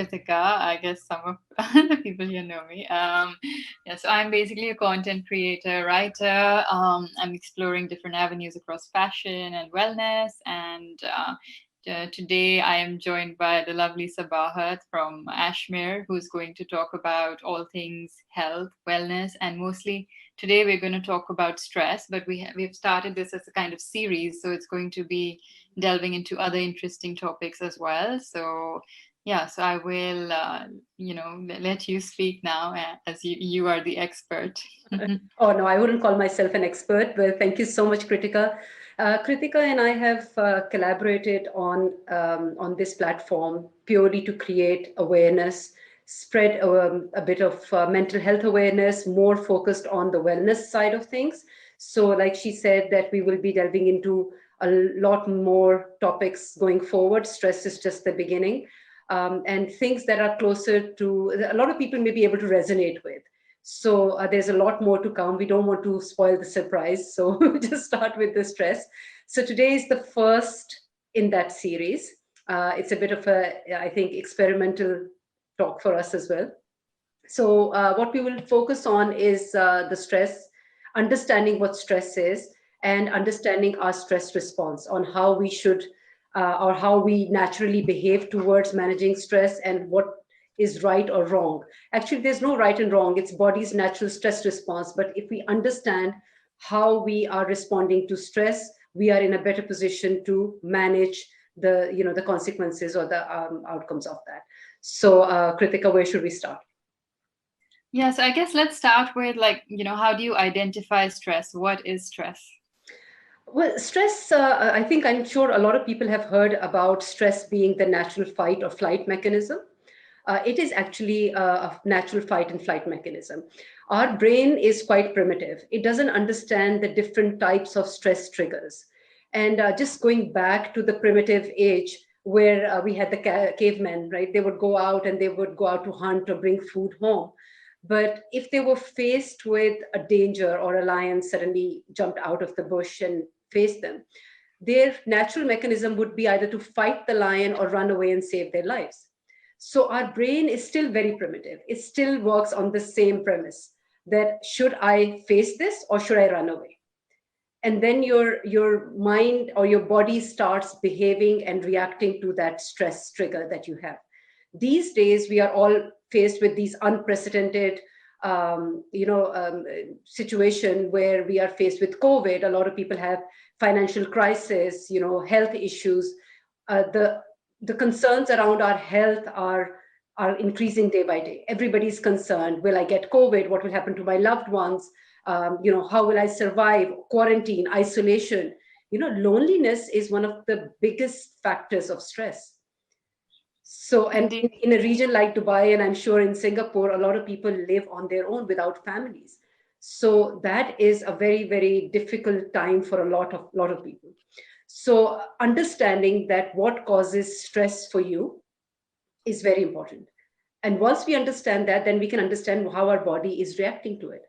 Kritika. I guess some of the people here know me. Yeah, so I'm basically a content creator, writer. I'm exploring different avenues across fashion and wellness. And today I am joined by the lovely Sabahat from Ashmir, who's going to talk about all things health, wellness, and mostly today we're going to talk about stress. But we've started this as a kind of series, so it's going to be delving into other interesting topics as well. So yeah, so I will, let you speak now as you are the expert. Oh, no, I wouldn't call myself an expert, but thank you so much, Kritika. Kritika and I have collaborated on this platform purely to create awareness, spread a bit of mental health awareness, more focused on the wellness side of things. So, like she said, that we will be delving into a lot more topics going forward. Stress is just the beginning, and things that are closer to a lot of people may be able to resonate with. So there's a lot more to come. We don't want to spoil the surprise. So we'll just start with the stress. So today is the first in that series. It's a bit of I think, experimental talk for us as well. So what we will focus on is the stress, understanding what stress is, and understanding our stress response on how we should or how we naturally behave towards managing stress and what is right or wrong. Actually, there's no right and wrong. It's body's natural stress response. But if we understand how we are responding to stress, we are in a better position to manage the consequences or the outcomes of that. So, Kritika, where should we start? Yeah, so I guess let's start with how do you identify stress? What is stress? Well, stress, I think I'm sure a lot of people have heard about stress being the natural fight or flight mechanism. It is actually a natural fight and flight mechanism. Our brain is quite primitive. It doesn't understand the different types of stress triggers. And just going back to the primitive age where we had the cavemen, right? They would go out and they would go out to hunt or bring food home. But if they were faced with a danger or a lion suddenly jumped out of the bush and faced them, their natural mechanism would be either to fight the lion or run away and save their lives. So our brain is still very primitive. It still works on the same premise that should I face this or should I run away? And then your mind or your body starts behaving and reacting to that stress trigger that you have. These days, we are all faced with these unprecedented situation where we are faced with COVID. A lot of people have financial crisis, health issues. The concerns around our health are increasing day by day. Everybody's concerned. Will I get COVID? What will happen to my loved ones? How will I survive quarantine, isolation? Loneliness is one of the biggest factors of stress. So, and Indeed. in a region like Dubai, and I'm sure in Singapore, a lot of people live on their own without families. So that is a very, very difficult time for a lot of people. So understanding that what causes stress for you is very important. And once we understand that, then we can understand how our body is reacting to it.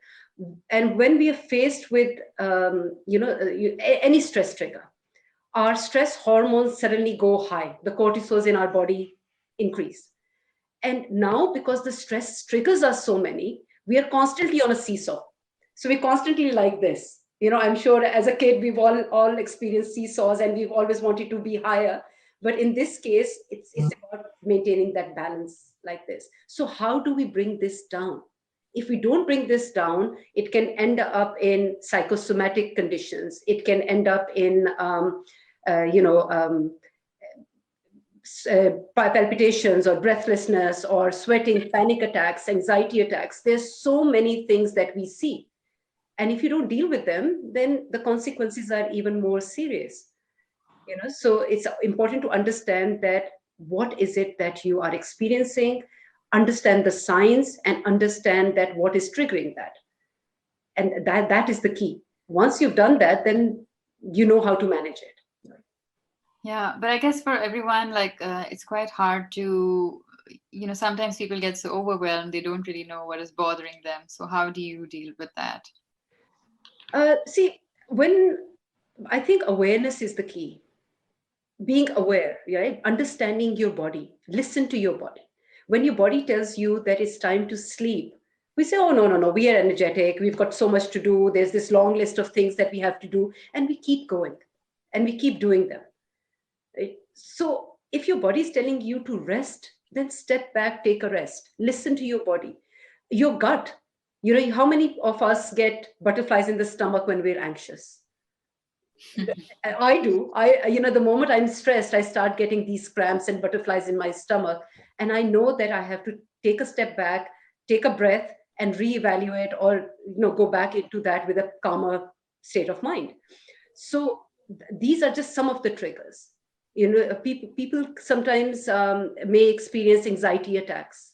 And when we are faced with any stress trigger, our stress hormones suddenly go high. The cortisols in our body increase. And now, because the stress triggers are so many, we are constantly on a seesaw. So we constantly like this. I'm sure as a kid, we've all experienced seesaws and we've always wanted to be higher. But in this case, it's about maintaining that balance like this. So how do we bring this down? If we don't bring this down, it can end up in psychosomatic conditions. It can end up in palpitations or breathlessness or sweating, panic attacks, anxiety attacks. There's so many things that we see. And if you don't deal with them, then the consequences are even more serious. So it's important to understand that what is it that you are experiencing, understand the signs and understand that what is triggering that. And that is the key. Once you've done that, then you know how to manage it. Yeah, but I guess for everyone, it's quite hard to, sometimes people get so overwhelmed, they don't really know what is bothering them. So how do you deal with that? See, when I think awareness is the key, being aware, right? Understanding your body, listen to your body. When your body tells you that it's time to sleep, we say, oh, no, no, no, we are energetic. We've got so much to do. There's this long list of things that we have to do. And we keep going and we keep doing them. Right? So if your body is telling you to rest, then step back, take a rest, listen to your body, your gut. How many of us get butterflies in the stomach when we're anxious? I do. The moment I'm stressed, I start getting these cramps and butterflies in my stomach. And I know that I have to take a step back, take a breath, and reevaluate, or go back into that with a calmer state of mind. So these are just some of the triggers. People sometimes may experience anxiety attacks.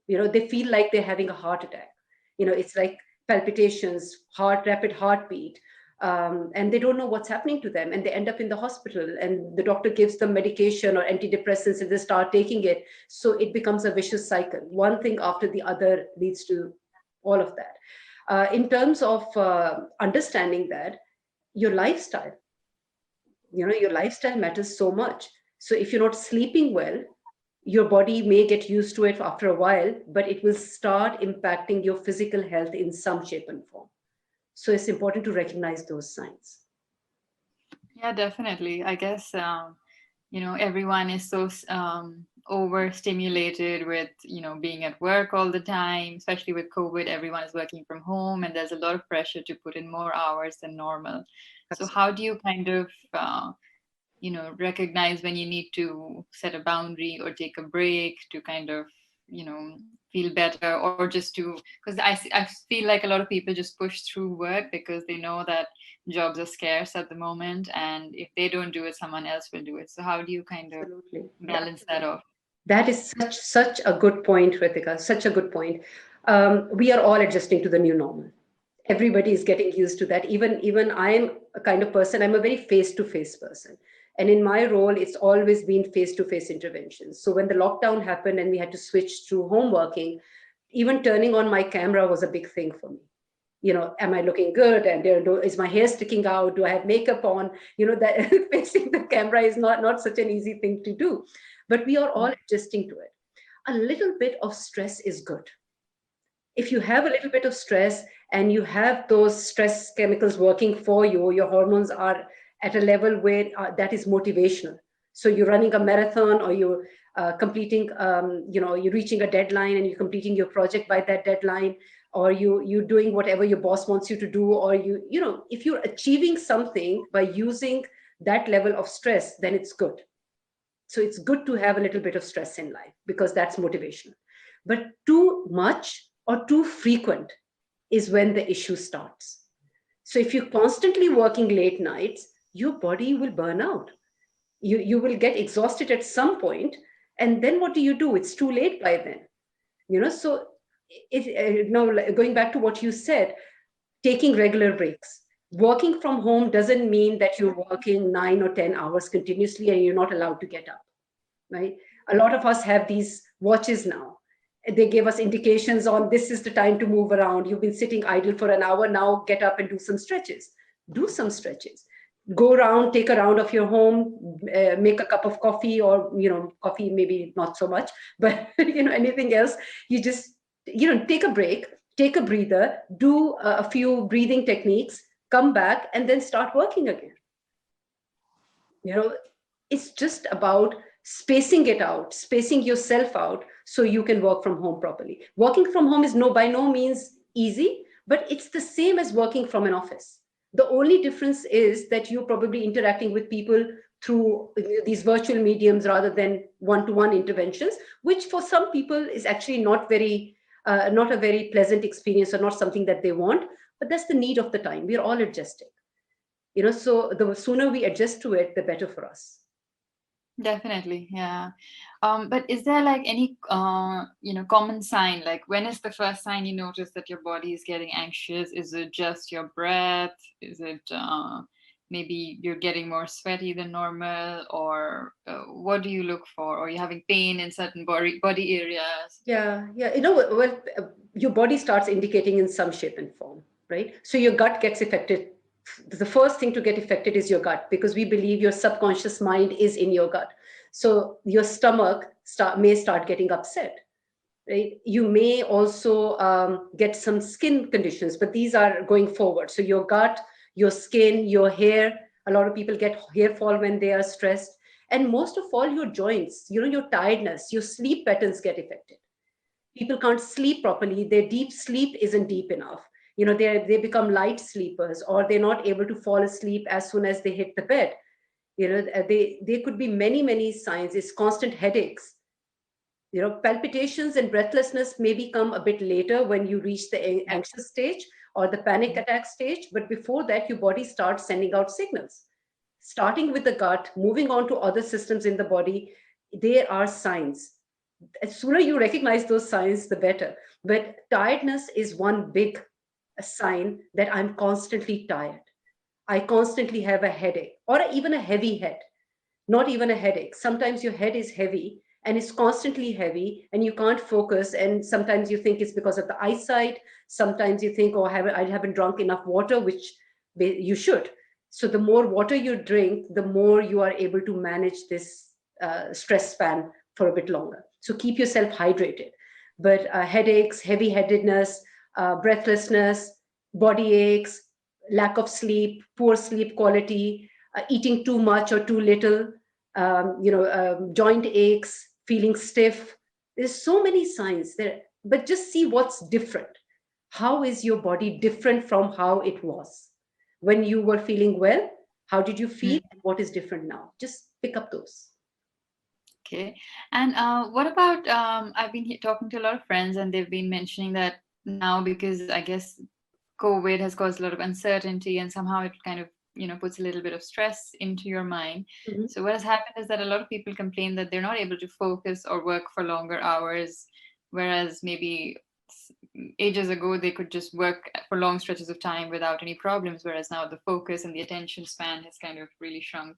They feel like they're having a heart attack. It's like palpitations, rapid heartbeat, and they don't know what's happening to them, and they end up in the hospital, and the doctor gives them medication or antidepressants, and they start taking it. So it becomes a vicious cycle. One thing after the other leads to all of that. In terms of understanding that, your lifestyle, your lifestyle matters so much. So if you're not sleeping well, your body may get used to it after a while, but it will start impacting your physical health in some shape and form. So it's important to recognize those signs. Yeah, definitely. I guess everyone is so overstimulated with being at work all the time, especially with COVID. Everyone is working from home, and there's a lot of pressure to put in more hours than normal. So Absolutely. how do you kind of recognize when you need to set a boundary or take a break to kind of feel better, or just to, because I feel like a lot of people just push through work because they know that jobs are scarce at the moment, and if they don't do it, someone else will do it. So how do you kind of Absolutely. Yeah. balance that off? That is such a good point, Kritika. Such a good point. We are all adjusting to the new normal. Everybody is getting used to that. Even I'm a kind of person. I'm a very face-to-face person, and in my role, it's always been face-to-face interventions. So when the lockdown happened and we had to switch to home working, even turning on my camera was a big thing for me. Am I looking good, and is my hair sticking out, do I have makeup on? That facing the camera is not such an easy thing to do, but we are all adjusting to it. A little bit of stress is good. If you have a little bit of stress and you have those stress chemicals working for you, your hormones are at a level where that is motivational. So you're running a marathon, or you're completing, you're reaching a deadline and you're completing your project by that deadline, or you're doing whatever your boss wants you to do, or if you're achieving something by using that level of stress, then it's good. So it's good to have a little bit of stress in life because that's motivational. But too much or too frequent is when the issue starts. So if you're constantly working late nights, your body will burn out. You will get exhausted at some point, and then what do? It's too late by then. So now, going back to what you said, taking regular breaks. Working from home doesn't mean that you're working 9 or 10 hours continuously and you're not allowed to get up, right? A lot of us have these watches now. They give us indications on this is the time to move around. You've been sitting idle for an hour, now get up and do some stretches. Do some stretches. Go around, take a round of your home, make a cup of coffee, or coffee maybe not so much, but anything else. You just take a break, take a breather, do a few breathing techniques, come back, and then start working again. you know it's just about spacing it out, spacing yourself out, so you can work from home properly. Working from home is by no means easy, but it's the same as working from an office. The only difference is that you're probably interacting with people through these virtual mediums rather than one-to-one interventions, which for some people is actually not a very pleasant experience, or not something that they want. But that's the need of the time. We're all adjusting. So the sooner we adjust to it, the better for us. Definitely, yeah. But is there like any common sign? Like, when is the first sign you notice that your body is getting anxious? Is it just your breath? Is it maybe you're getting more sweaty than normal, or what do you look for? Or you're having pain in certain body areas? Yeah. Your body starts indicating in some shape and form, right? So your gut gets affected. The first thing to get affected is your gut, because we believe your subconscious mind is in your gut. So your stomach may start getting upset, right? You may also get some skin conditions, but these are going forward. So your gut, your skin, your hair. A lot of people get hair fall when they are stressed. And most of all, your joints, your tiredness, your sleep patterns get affected. People can't sleep properly. Their deep sleep isn't deep enough. They become light sleepers, or they're not able to fall asleep as soon as they hit the bed. They could be many, many signs. It's constant headaches. Palpitations and breathlessness may become a bit later when you reach the Yeah. anxious stage or the panic attack stage. But before that, your body starts sending out signals. Starting with the gut, moving on to other systems in the body, there are signs. The sooner you recognize those signs, the better. But tiredness is one big sign that I'm constantly tired. I constantly have a headache or even a heavy head. Not even a headache. Sometimes your head is heavy and it's constantly heavy and you can't focus. And sometimes you think it's because of the eyesight. Sometimes you think, oh, I haven't drunk enough water, which you should. So the more water you drink, the more you are able to manage this stress span for a bit longer. So keep yourself hydrated. But headaches, heavy headedness, breathlessness, body aches, lack of sleep, poor sleep quality, eating too much or too little, joint aches, feeling stiff. There's so many signs there, but just see what's different. How is your body different from how it was when you were feeling well? How did you feel? And what is different now? Just pick up those. Okay. And what about, I've been talking to a lot of friends and they've been mentioning that now, because I guess COVID has caused a lot of uncertainty and somehow it kind of, puts a little bit of stress into your mind. Mhm. So what has happened is that a lot of people complain that they're not able to focus or work for longer hours, whereas maybe ages ago they could just work for long stretches of time without any problems, whereas now the focus and the attention span has kind of really shrunk.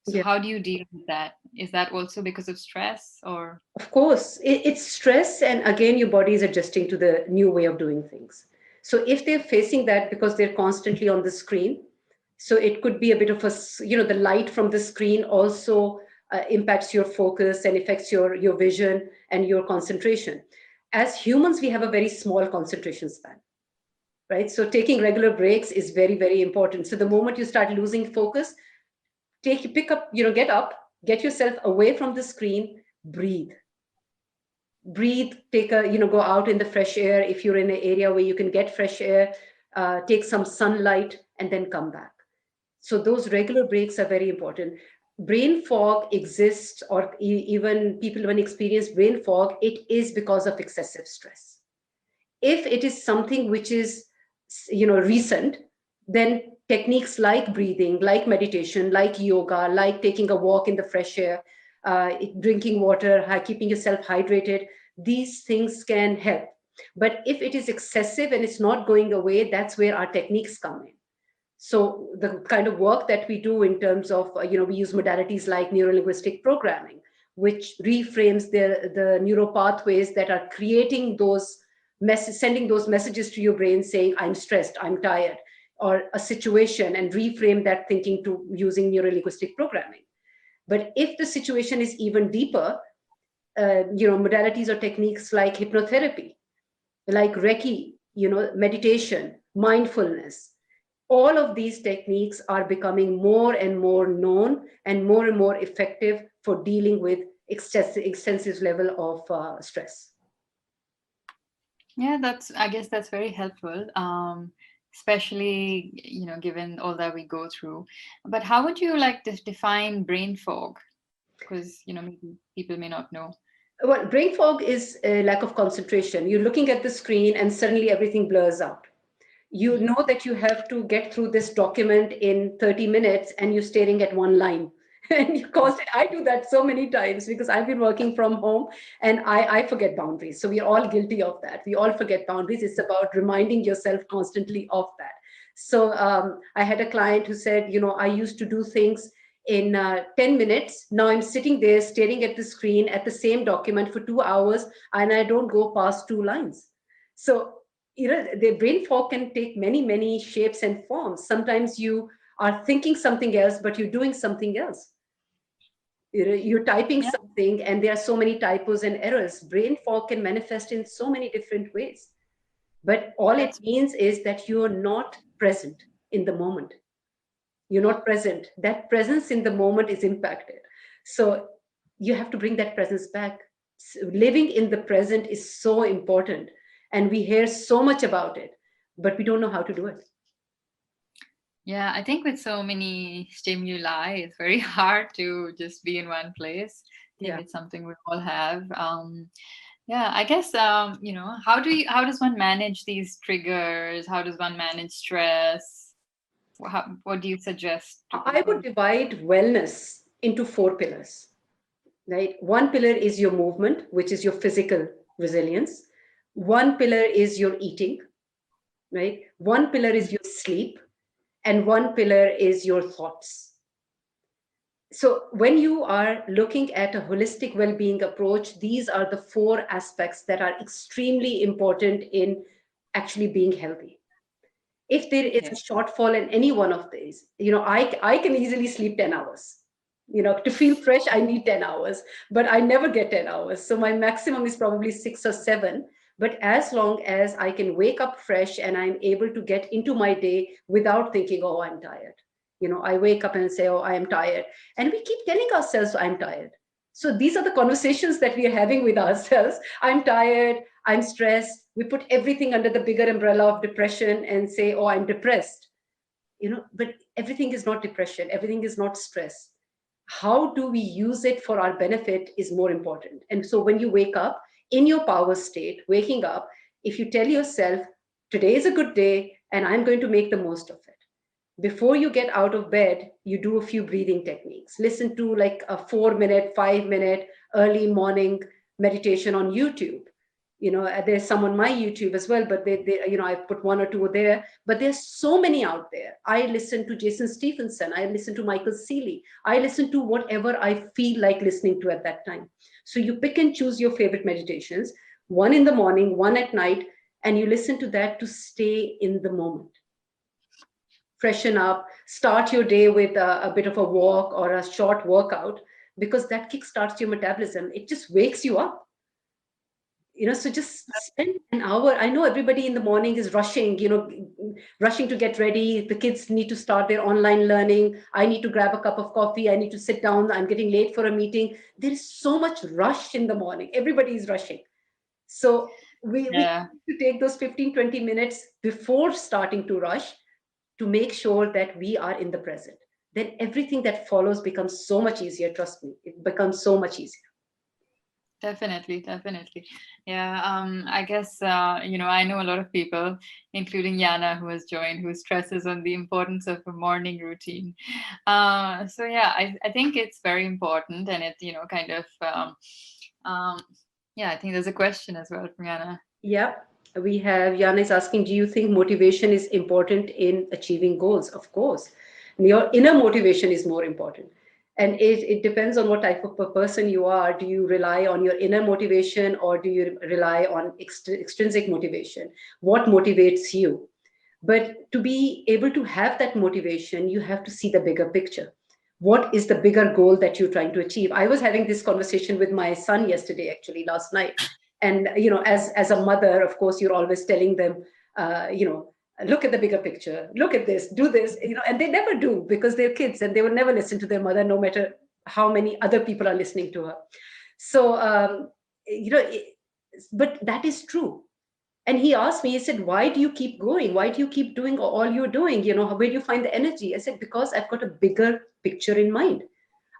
So Yeah. how do you deal with that? Is that also because of stress or? Of course, it's stress, and again, your body is adjusting to the new way of doing things. So if they're facing that because they're constantly on the screen, so it could be a bit of the light from the screen also impacts your focus and affects your vision and your concentration. As humans, we have a very small concentration span, right? So taking regular breaks is very, very important. So the moment you start losing focus, pick up, get up, get yourself away from the screen, breathe. Take go out in the fresh air. If you're in an area where you can get fresh air, take some sunlight and then come back. So those regular breaks are very important. Brain fog exists, or even people when experience brain fog, it is because of excessive stress. If it is something which is recent, then techniques like breathing, like meditation, like yoga, like taking a walk in the fresh air, drinking water, keeping yourself hydrated, these things can help. But if it is excessive and it's not going away, that's where our techniques come in. So the kind of work that we do in terms of we use modalities like neurolinguistic programming, which reframes the neural pathways that are creating those sending those messages to your brain saying I'm stressed, I'm tired, or a situation, and reframe that thinking to using neurolinguistic programming. But if the situation is even deeper, modalities or techniques like hypnotherapy, like Reiki, meditation, mindfulness, all of these techniques are becoming more and more known and more effective for dealing with extensive level of stress. Yeah, I guess that's very helpful, especially, given all that we go through. But how would you like to define brain fog? Because, maybe people may not know. Well, brain fog is a lack of concentration. You're looking at the screen and suddenly everything blurs out. You Mhm. know that you have to get through this document in 30 minutes and you're staring at one line. And you caused it. I do that so many times because I've been working from home and I forget boundaries. So we're all guilty of that. We all forget boundaries. It's about reminding yourself constantly of that. So I had a client who said, I used to do things in 10 minutes. Now I'm sitting there staring at the screen at the same document for 2 hours and I don't go past two lines. So the brain fog can take many, many shapes and forms. Sometimes you are thinking something else, but you're doing something else. You're typing Yeah, something and there are so many typos and errors. Brain fog can manifest in so many different ways. But all it that's means is that you're not present in the moment. You're not present. That presence in the moment is impacted. So you have to bring that presence back. Living in the present is so important. And we hear so much about it, but we don't know how to do it. yeah. I think with so many stimuli, it's very hard to just be in one place. I think Yeah. it's something we all have. Yeah, I guess how does one manage these triggers? How does one manage stress? What do you suggest to I would people? divide wellness into four pillars, right? One pillar is your movement, which is your physical resilience. One pillar is your eating, right? One pillar is your sleep, and one pillar is your thoughts. So when you are looking at a holistic well-being approach, these are the four aspects that are extremely important in actually being healthy. If there is Okay. a shortfall in any one of these, I can easily sleep 10 hours. To feel fresh, I need 10 hours, but I never get 10 hours. So my maximum is probably 6 or 7. But as long as I can wake up fresh and I'm able to get into my day without thinking, oh, I'm tired. I wake up and say, oh, I am tired. And we keep telling ourselves, I'm tired. So these are the conversations that we are having with ourselves. I'm tired. I'm stressed. We put everything under the bigger umbrella of depression and say, oh, I'm depressed. But everything is not depression. Everything is not stress. How do we use it for our benefit is more important. And so when you wake up in your power state, waking up, if you tell yourself, today is a good day and I'm going to make the most of it. Before you get out of bed, you do a few breathing techniques. Listen to like a 4 minute, 5 minute early morning meditation on YouTube. There's some on my YouTube as well, but I put one or two there, but there's so many out there. I listen to Jason Stephenson. I listen to Michael Seeley. I listen to whatever I feel like listening to at that time. So you pick and choose your favorite meditations, one in the morning, one at night, and you listen to that to stay in the moment, freshen up, start your day with a bit of a walk or a short workout, because that kickstarts your metabolism. It just wakes you up. So just spend an hour. I know everybody in the morning is rushing, rushing to get ready. The kids need to start their online learning. I need to grab a cup of coffee. I need to sit down. I'm getting late for a meeting. There is so much rush in the morning. Everybody is rushing. So we Yeah. need to take those 15-20 minutes before starting to rush to make sure that we are in the present. Then everything that follows becomes so much easier. Trust me, it becomes so much easier. Definitely, definitely. Yeah, I guess, I know a lot of people, including Yana, who has joined, who stresses on the importance of a morning routine. So yeah, I think it's very important, and it, kind of, um, yeah, I think there's a question as well from Yana. Yeah, we have Yana is asking, do you think motivation is important in achieving goals? Of course. Your inner motivation is more important. And it depends on what type of a person you are. Do you rely on your inner motivation or do you rely on extrinsic motivation? What motivates you? But to be able to have that motivation, you have to see the bigger picture. What is the bigger goal that you're trying to achieve? I was having this conversation with my son yesterday, actually, last night. And, as a mother, of course, you're always telling them, uh, you know, look at the bigger picture, look at this, do this, and they never do because they're kids and they will never listen to their mother, no matter how many other people are listening to her. So, you know, it, but that is true. And he asked me, he said, why do you keep going? Why do you keep doing all you're doing? Where do you find the energy? I said, because I've got a bigger picture in mind.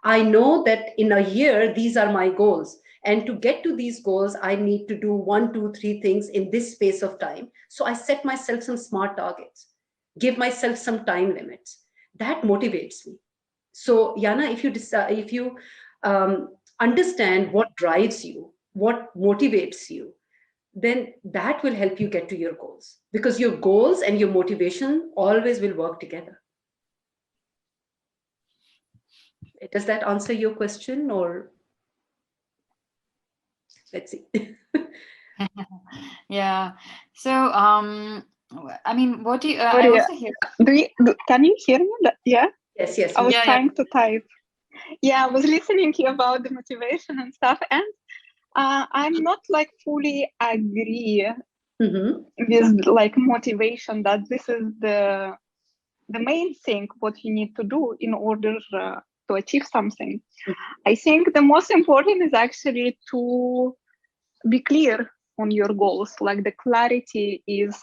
I know that in a year, these are my goals. And to get to these goals, I need to do one, two, three things in this space of time. So I set myself some smart targets, give myself some time limits. That motivates me. So, Yana, if you decide, if you understand what drives you, what motivates you, then that will help you get to your goals, because your goals and your motivation always will work together. Does that answer your question, or let's see? Yeah. So, I mean, what I Sorry, also hear. can you hear me? Yeah, Yes, yes, I we was Yeah, yeah. trying to type. Yeah, I was listening to you about the motivation and stuff, and I'm not like fully agree Mm-hmm. with like motivation that this is the main thing what you need to do in order to achieve something. I think the most important is actually to be clear on your goals. Like the clarity is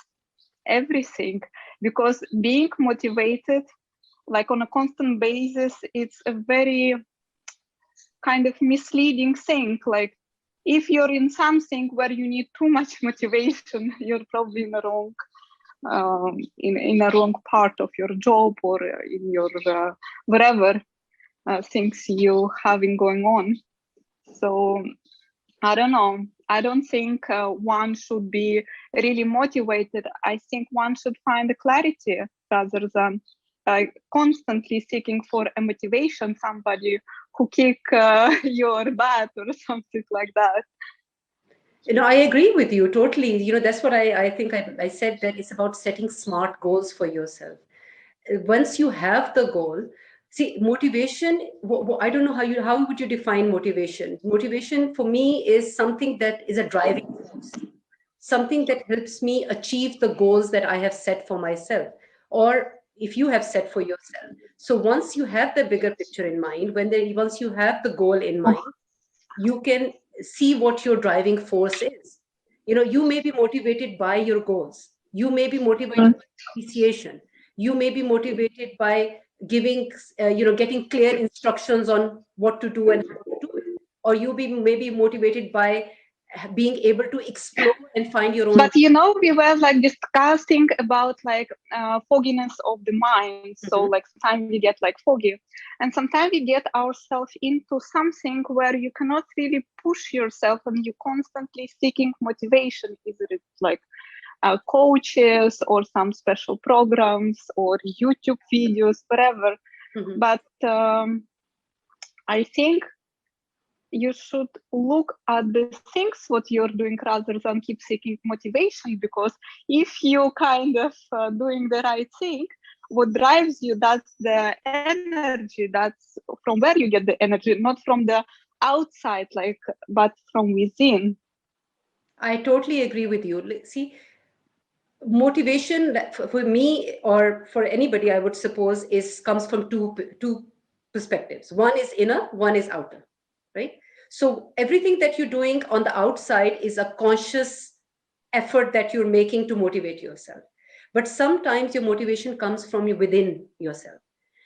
everything, because being motivated like on a constant basis, it's a very kind of misleading thing. Like if you're in something where you need too much motivation, you're probably in the wrong in a wrong part of your job, or in your whatever things you having going on. So I don't know. I don't think one should be really motivated. I think one should find a clarity rather than constantly seeking for a motivation, somebody who kick your butt or something like that. I agree with you totally. That's what I think I said, that it's about setting smart goals for yourself. Once you have the goal, see, motivation, I don't know how would you define motivation? Motivation for me is something that is a driving force, something that helps me achieve the goals that I have set for myself, or if you have set for yourself. So once you have the bigger picture in mind, once you have the goal in Oh, mind, you can see what your driving force is. You may be motivated by your goals. You may be motivated mm. by appreciation. You may be motivated by giving, getting clear instructions on what to do and how to do it. Or you may be motivated by being able to explore and find your own. But we were like discussing about like fogginess of the mind. So Mhm. like sometimes we get like foggy, and sometimes we get ourselves into something where you cannot really push yourself, and you constantly seeking motivation, either it's like coaches or some special programs or YouTube videos, whatever. Mhm. But I think you should look at the things what you're doing rather than keep seeking motivation, because if you kind of doing the right thing, what drives you, that's the energy, that's from where you get the energy, not from the outside, like, but from within. I totally agree with you. See, motivation for me or for anybody, I would suppose, is comes from two perspectives. One is inner, one is outer, right? So everything that you're doing on the outside is a conscious effort that you're making to motivate yourself, but sometimes your motivation comes from within yourself.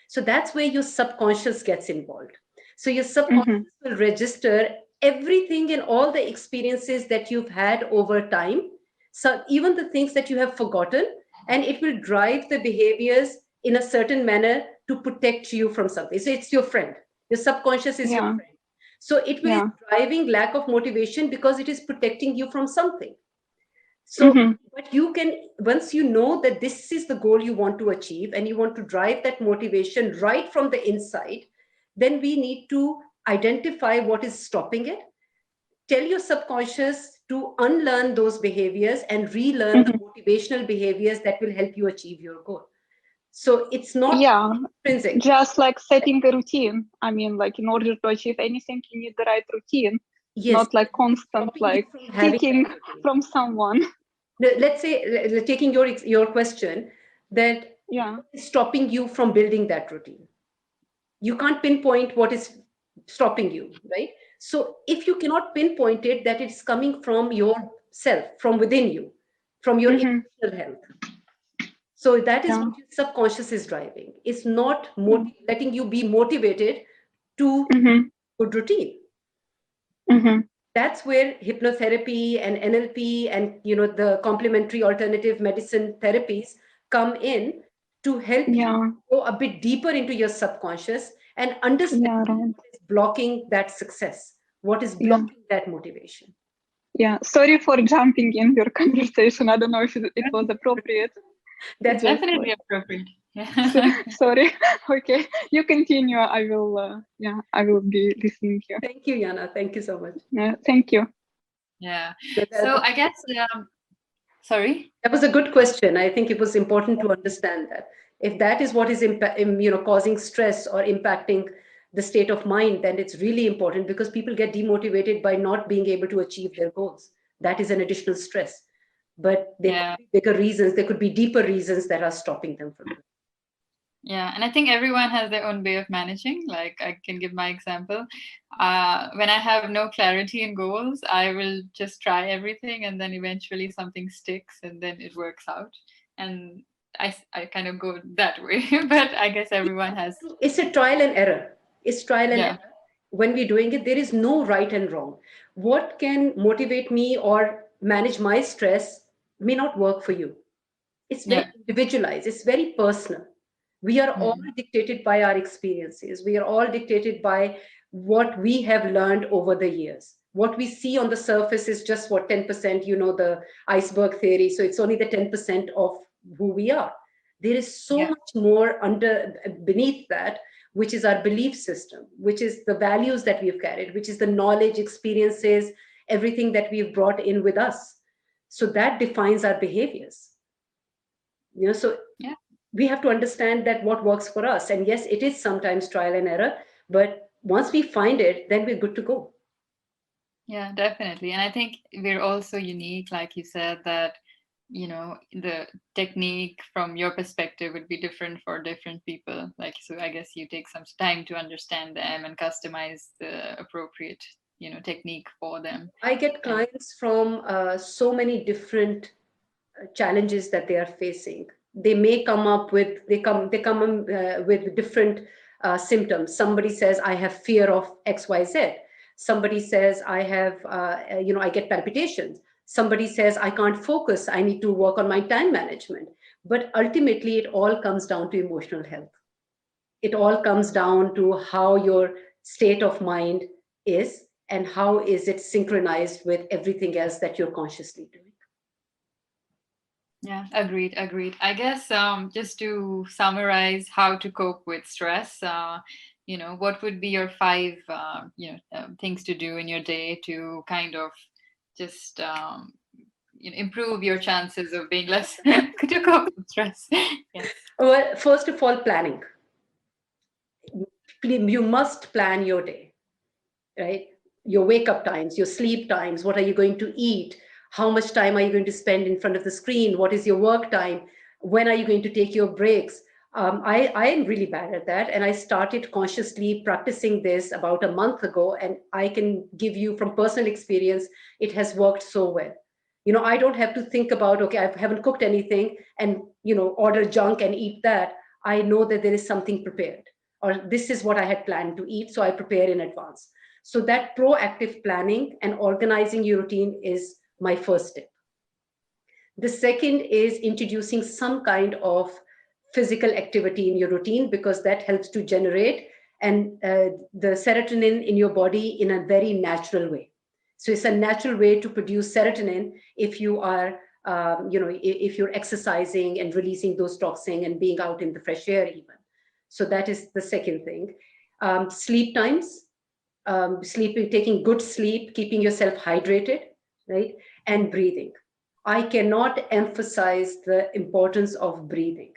So that's where your subconscious gets involved. So your Hmm. subconscious will register everything and all the experiences that you've had over time, so even the things that you have forgotten, and it will drive the behaviors in a certain manner to protect you from something. So it's your friend. Your subconscious is your Yeah, friend. So it will is yeah. driving lack of motivation because it is protecting you from something. So, Hmm. but you can, once you know that this is the goal you want to achieve and you want to drive that motivation right from the inside, then we need to identify what is stopping it. Tell your subconscious to unlearn those behaviors and relearn the Hmm. motivational behaviors that will help you achieve your goal. So it's not Yeah, intrinsic. just like setting a routine. I mean, like in order to achieve anything, you need the right routine, Yes, not like constant stopping you like from having that seeking routine. from someone. Now, let's say, taking your question, that Yeah, what is stopping you from building that routine? You can't pinpoint what is stopping you, right? So if you cannot pinpoint it, that it's coming from yourself, from within you, from your mm-hmm. emotional health. So that is Yeah, what your subconscious is driving. It's not mm-hmm. letting you be motivated to Mm-hmm. good routine. Mm-hmm. That's where hypnotherapy and NLP and the complementary alternative medicine therapies come in to help you Yeah, go a bit deeper into your subconscious and understand yeah, right. what is blocking that success, what is Yeah, blocking that motivation. yeah. Sorry for jumping in your conversation. I don't know if it was appropriate. That's Just Definitely like appropriate. Yeah. sorry. Okay, you continue. I will. Yeah, I will be listening here. Thank you, Yana. Thank you so much. Yeah, thank you. Yeah. That, So that, I guess, sorry. that was a good question. I think it was important to understand that if that is what is causing stress or impacting the state of mind, then it's really important, because people get demotivated by not being able to achieve their goals. That is an additional stress. But there Yeah. could be bigger reasons, there could be deeper reasons that are stopping them from doing it. Yeah, and I think everyone has their own way of managing. Like, I can give my example. When I have no clarity in goals, I will just try everything, and then eventually something sticks, and then it works out. And I kind of go that way. But I guess everyone has. It's a trial and error. It's trial and Yeah, error. When we're doing it, there is no right and wrong. What can motivate me or manage my stress may not work for you. It's very yeah, individualized, it's very personal. We are all mm, dictated by our experiences. We are all dictated by what we have learned over the years. What we see on the surface is just what 10%, the iceberg theory. So it's only the 10% of who we are. There is so yeah, much more under beneath that, which is our belief system, which is the values that we've carried, which is the knowledge, experiences, everything that we've brought in with us. So that defines our behaviors. So yeah. we have to understand that what works for us. And yes, it is sometimes trial and error, but once we find it, then we're good to go. Yeah, definitely. And I think we're also unique, like you said, that, the technique from your perspective would be different for different people. Like, so I guess you take some time to understand them and customize the appropriate, technique for them. I get And clients from so many different challenges that they are facing. They may come up with with different symptoms. Somebody says, I have fear of XYZ. Somebody says, I have I get palpitations. Somebody says, I can't focus, I need to work on my time management. But ultimately it all comes down to emotional health. It all comes down to how your state of mind is, and how is it synchronized with everything else that you're consciously doing. yeah, agreed. I guess just to summarize how to cope with stress, what would be your five, things to do in your day to kind of just improve your chances of being less to cope with stress? Yes. Well, first of all, planning. You must plan your day, right? Your wake up times, your sleep times, what are you going to eat? How much time are you going to spend in front of the screen? What is your work time? When are you going to take your breaks? I am really bad at that. And I started consciously practicing this about a month ago. And I can give you from personal experience, it has worked so well. I don't have to think about, okay, I haven't cooked anything and, order junk and eat that. I know that there is something prepared, or this is what I had planned to eat. So I prepare in advance. So that proactive planning and organizing your routine is my first step. The second is introducing some kind of physical activity in your routine, because that helps to generate and the serotonin in your body in a very natural way. So it's a natural way to produce serotonin if you are, if you're exercising and releasing those toxins and being out in the fresh air even. So that is the second thing. Sleep times, sleeping, taking good sleep, keeping yourself hydrated, right? And breathing. I cannot emphasize the importance of breathing.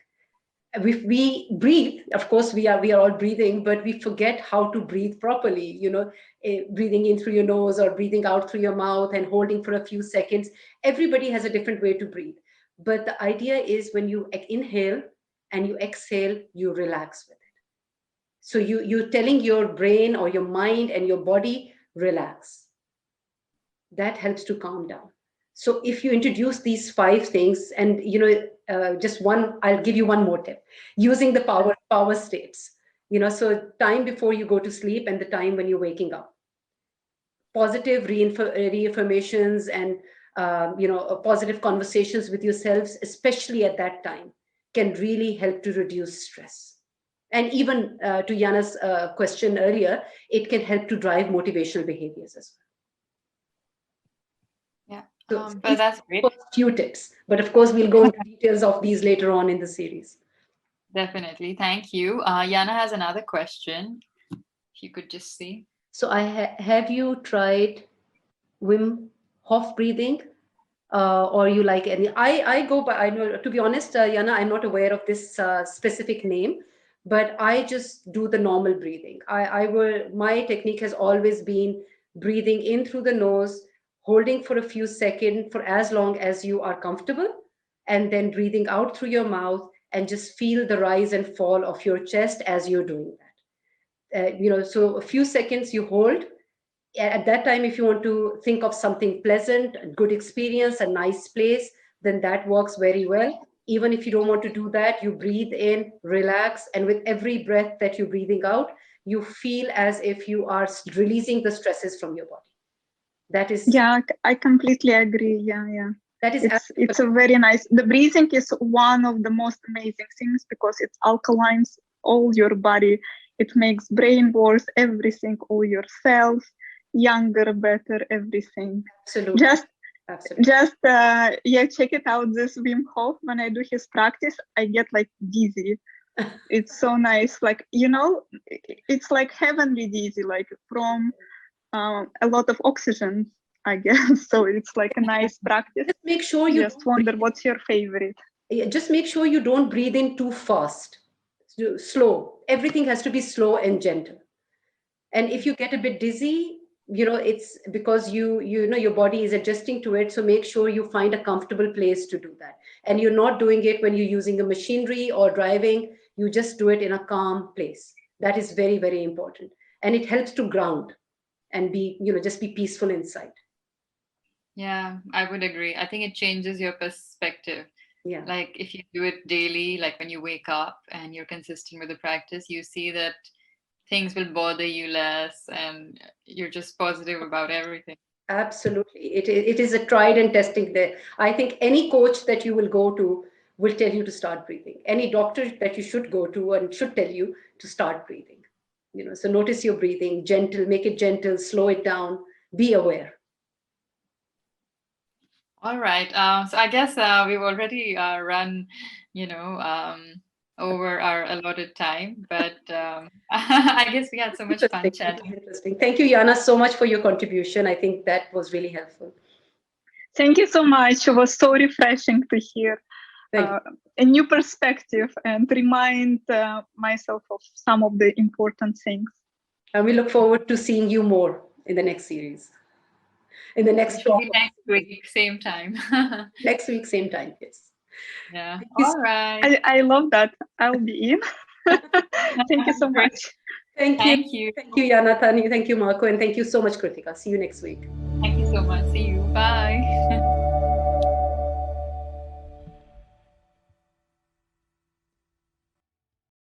We breathe, of course, we are all breathing, but we forget how to breathe properly. Breathing in through your nose or breathing out through your mouth and holding for a few seconds. Everybody has a different way to breathe. But the idea is when you inhale and you exhale, you relax with it. So you're telling your brain or your mind and your body, relax. That helps to calm down. So if you introduce these five things, and just one, I'll give you one more tip: using the power states. So time before you go to sleep and the time when you're waking up. Positive reaffirmations and positive conversations with yourselves, especially at that time, can really help to reduce stress. And even to Yana's question earlier, it can help to drive motivational behaviors as Yeah. well. So But these that's are the great. first few tips, but of course we'll go into details of these later on in the series. Definitely. Thank you. Yana has another question. If you could just see. So have you tried Wim Hof breathing? Or you like any? I go by, I know, to be honest, Yana, I'm not aware of this specific name, but I just do the normal breathing. My technique has always been breathing in through the nose, holding for a few seconds for as long as you are comfortable, and then breathing out through your mouth and just feel the rise and fall of your chest as you're doing that. So a few seconds you hold. At that time, if you want to think of something pleasant, a good experience, a nice place, then that works very well. Even if you don't want to do that, you breathe in, relax, and with every breath that you're breathing out, you feel as if you are releasing the stresses from your body. That is Yeah, I completely agree. Yeah, yeah. that is It's a very nice. The breathing is one of the most amazing things because it alkalines all your body. It makes brain worse, everything, all your cells, younger, better, everything. absolutely Just absolutely. yeah, check it out. This Wim Hof, when I do his practice, I get like dizzy. It's so nice. Like, it's like heavenly dizzy, like from a lot of oxygen, I guess. So it's like a nice practice. Just make sure you Just wonder what's your favorite. just make sure you don't breathe in too fast. Slow. Everything has to be slow and gentle. And if you get a bit dizzy, it's because you know your body is adjusting to it. So make sure you find a comfortable place to do that, and you're not doing it when you're using a machinery or driving. You just do it in a calm place. That is very, very important, and it helps to ground and be just be peaceful inside. Yeah, I would agree. I think it changes your perspective. Yeah, Like if you do it daily, like when you wake up and you're consistent with the practice, you see that things will bother you less and you're just positive about everything. absolutely. It is a tried and testing there. I think any coach that you will go to will tell you to start breathing. Any doctor that you should go to and should tell you to start breathing. So notice your breathing, gentle, make it gentle, slow it down, be aware. All right. So I guess we've already run, you know, over our allotted time, but I guess we had so much fun Interesting. chatting. Interesting. Thank you, Yana, so much for your contribution. I think that was really helpful. Thank you so much. It was so refreshing to hear Thank you. a new perspective and remind myself of some of the important things. And we look forward to seeing you more in the next series, in the It next should talk. be next week, same time. Next week, same time. Yes. Yeah. Thank you. All right. I love that. I'll be in. Thank you so Great. much. Thank you. Thank you. Thank you, Yana, Tani. Thank you, Marco. And thank you so much, Kritika. See you next week. Thank you so much. See you. Bye.